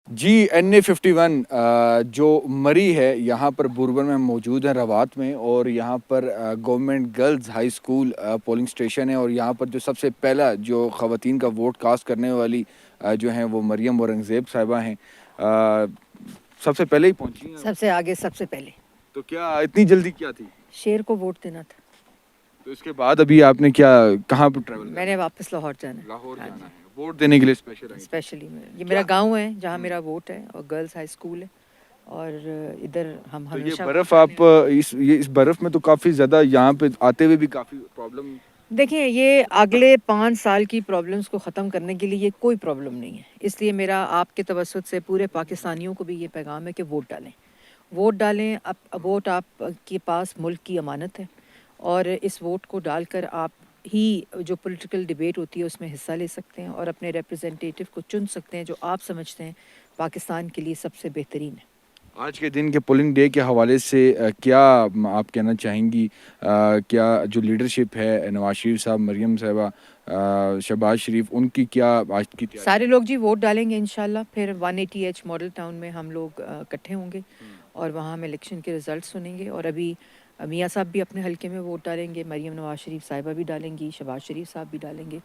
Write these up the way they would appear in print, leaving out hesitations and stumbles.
جی NA51 جو مری ہے یہاں پر بوربن میں موجود ہیں روات میں، اور یہاں پر government girls high school polling station ہے، اور یہاں پر جو سب سے پہلا جو خواتین کا ووٹ کاسٹ کرنے والی جو ہیں وہ مریم اورنگزیب صاحبہ ہیں، سب سے پہلے ہی پہنچی ہیں. سب سے آگے سب سے پہلے تو کیا اتنی جلدی کیا تھی؟ شیر کو ووٹ دینا تھا. تو اس کے بعد ابھی آپ نے کیا کہاں پہ ٹریول میں نے واپس لاہور جانا ہے. لاہور ہاں جانا جی، ہے ووٹ دینے کے لیے اسپیشل آئی تھی. اسپیشلی یہ میرا گاؤں ہے جہاں میرا ووٹ ہے، اور گرلز ہائی اسکول ہے، اور ادھر ہم تو یہ ہمیشہ برف آپ اس برف میں تو کافی زیادہ یہاں پہ آتے ہوئے بھی کافی پرابلم. دیکھیں، یہ اگلے 5 سال کی پرابلمس کو ختم کرنے کے لیے یہ کوئی پرابلم نہیں ہے. اس لیے میرا آپ کے توسط سے پورے پاکستانیوں کو بھی یہ پیغام ہے کہ ووٹ ڈالیں. ووٹ ڈالیں. اب ووٹ آپ کے پاس ملک کی امانت ہے، اور اس ووٹ کو ڈال کر آپ ہی جو پولیٹیکل ڈیبیٹ ہوتی ہے اس میں حصہ لے سکتے ہیں، اور اپنے ریپرزنٹیٹیو کو چن سکتے ہیں جو آپ سمجھتے ہیں پاکستان کے لیے سب سے بہترین ہے. آج کے دن کے پولنگ ڈے کے حوالے سے کیا آپ کہنا چاہیں گی؟ کیا جو لیڈرشپ ہے نواز شریف صاحب، مریم صاحبہ، شہباز شریف، ان کی کیا آج کی تیاری؟ سارے لوگ جی ووٹ ڈالیں گے انشاءاللہ. پھر 180H ماڈل ٹاؤن میں ہم لوگ اکٹھے ہوں گے، اور وہاں ہم الیکشن کے رزلٹ سنیں گے. اور ابھی میاں صاحب بھی اپنے حلقے میں ووٹ ڈالیں گے، مریم نواز شریف صاحبہ بھی ڈالیں گی، شہباز شریف صاحب بھی ڈالیں گے،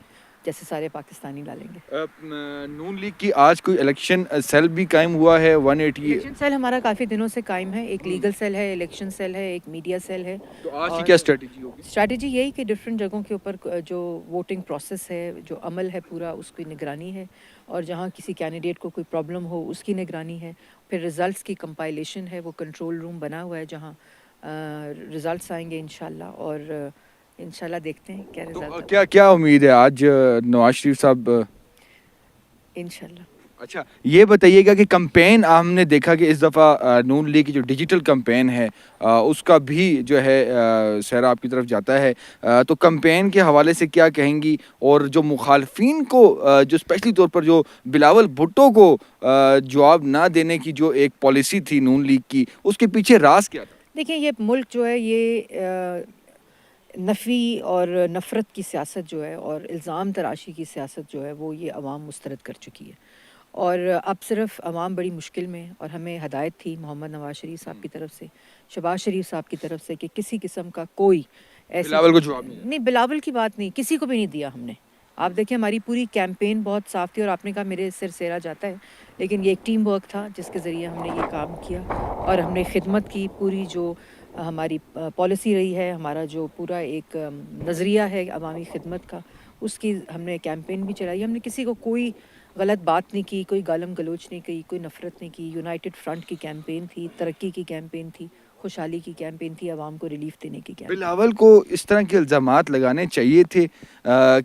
جیسے سارے پاکستانی ڈالیں گے. نون لیگ کی آج کوئی الیکشن سیل بھی قائم ہوا ہے 180؟ الیکشن سیل ہمارا کافی دنوں سے قائم ہے. ایک لیگل سیل ہے، الیکشن سیل ہے، ایک میڈیا سیل ہے. تو آج کی اور کیا اسٹریٹجی ہوگی؟ اسٹریٹجی یہی کہ ڈفرینٹ جگہوں کے اوپر جو ووٹنگ پروسیس ہے، جو عمل ہے پورا، اس کی نگرانی ہے، اور جہاں کسی کینڈیڈیٹ کو کوئی پرابلم ہو اس کی نگرانی ہے. پھر رزلٹس کی کمپائلیشن ہے، وہ کنٹرول روم بنا ہوا ہے جہاں رزلٹس آئیں گے انشاءاللہ. اور انشاءاللہ دیکھتے ہیں کیا تو رزلٹ کیا کیا امید ہے آج نواز شریف صاحب؟ انشاءاللہ. اچھا یہ بتائیے گا کہ کمپین ہم نے دیکھا کہ اس دفعہ نون لیگ کی جو ڈیجیٹل کمپین ہے اس کا بھی جو ہے سہرا آپ کی طرف جاتا ہے. تو کمپین کے حوالے سے کیا کہیں گی؟ اور جو مخالفین کو جو اسپیشلی طور پر جو بلاول بھٹو کو جواب نہ دینے کی جو ایک پالیسی تھی نون لیگ کی، اس کے پیچھے راز کیا تھا؟ دیکھیں، یہ ملک جو ہے یہ نفی اور نفرت کی سیاست جو ہے، اور الزام تراشی کی سیاست جو ہے، وہ یہ عوام مسترد کر چکی ہے. اور اب صرف عوام بڑی مشکل میں، اور ہمیں ہدایت تھی محمد نواز شریف صاحب کی طرف سے، شہباز شریف صاحب کی طرف سے، کہ کسی قسم کا کوئی ایسی بلاول کو چیز جواب نہیں نہیں. بلاول کی بات نہیں، کسی کو بھی نہیں دیا ہم نے. آپ دیکھیں ہماری پوری کیمپین بہت صاف تھی، اور آپ نے کہا میرے سر سیرا جاتا ہے، لیکن یہ ایک ٹیم ورک تھا جس کے ذریعے ہم نے یہ کام کیا، اور ہم نے خدمت کی. پوری جو ہماری پالیسی رہی ہے، ہمارا جو پورا ایک نظریہ ہے عوامی خدمت کا، اس کی ہم نے کیمپین بھی چلائی. ہم نے کسی کو کوئی غلط بات نہیں کی، کوئی گالم گلوچ نہیں کی، کوئی نفرت نہیں کی. یونائٹڈ فرنٹ کی کیمپین تھی، ترقی کی کیمپین تھی، خوشحالی کی کیمپین تھی، عوام کو ریلیف دینے کی کیمپین. بلاول کو اس طرح کے الزامات لگانے چاہیے تھے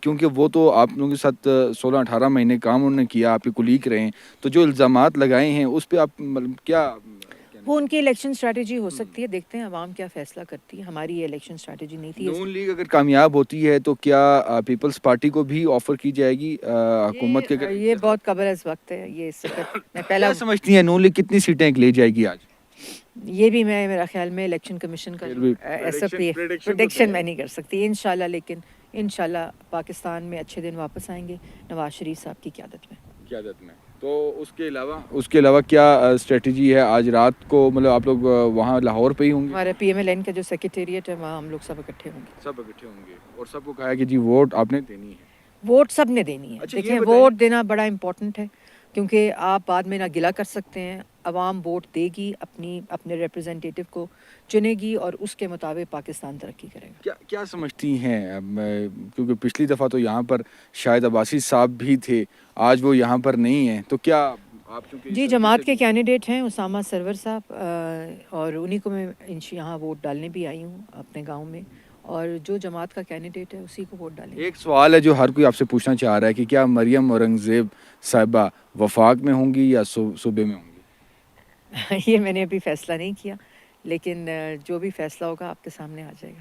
کیونکہ وہ تو آپ لوگوں کے ساتھ 16-18 مہینے کام انہوں نے کیا، آپ کے کولیگ رہے ہیں. تو جو الزامات لگائے ہیں اس پہ آپ کیا وہ ان کی الیکشن اسٹریٹجی ہو سکتی ہے. دیکھتے ہیں عوام کیا فیصلہ کرتی ہے. ہماری یہ الیکشن اسٹریٹجی نہیں تھی. نون لیگ اگر کامیاب ہوتی ہے تو کیا پیپلز پارٹی کو بھی آفر کی جائے گی حکومت کے؟ یہ بہت قبل از وقت ہے. یہ اس وقت میں پہلا کیا سمجھتی ہیں نون لیگ کتنی سیٹیں لے جائے گی آج؟ یہ بھی میرا خیال میں الیکشن کمیشن کا ایسا پریڈکشن میں نہیں کر سکتی انشاءاللہ. لیکن انشاءاللہ پاکستان میں اچھے دن واپس آئیں گے نواز شریف صاحب کی قیادت میں. تو اس کے علاوہ کیا اسٹریٹجی ہے آج رات کو؟ مطلب آپ لوگ وہاں لاہور پہ ہی ہوں گے؟ ہمارا PMLN کا جو سیکریٹریٹ ہے وہاں ہم لوگ سب اکٹھے ہوں گے. اور سب کو کہا ہے کہ جی ووٹ آپ نے دینی ہے. ووٹ سب نے دینی ہے. دیکھیں، ووٹ دینا بڑا امپورٹنٹ ہے، کیونکہ آپ بعد میں نہ گلہ کر سکتے ہیں. عوام ووٹ دے گی، اپنے ریپرزنٹیٹیو کو چنے گی، اور اس کے مطابق پاکستان ترقی کرے گا. کیا سمجھتی ہیں؟ کیونکہ پچھلی دفعہ تو یہاں پر شاہد عباسی صاحب بھی تھے، آج وہ یہاں پر نہیں ہیں. تو کیا آپ جی جماعت کے کینڈیڈیٹ ہیں اسامہ سرور صاحب، اور انہی کو میں یہاں ووٹ ڈالنے بھی آئی ہوں اپنے گاؤں میں. اور جو جماعت کا کینڈیڈیٹ ہے اسی کو ووٹ ڈالیں گے. ایک سوال ہے جو ہر کوئی آپ سے پوچھنا چاہ رہا ہے کہ کیا مریم اورنگزیب صاحبہ وفاق میں ہوں گی یا صوبے میں ہوں گی؟ یہ میں نے ابھی فیصلہ نہیں کیا، لیکن جو بھی فیصلہ ہوگا آپ کے سامنے آ جائے گا.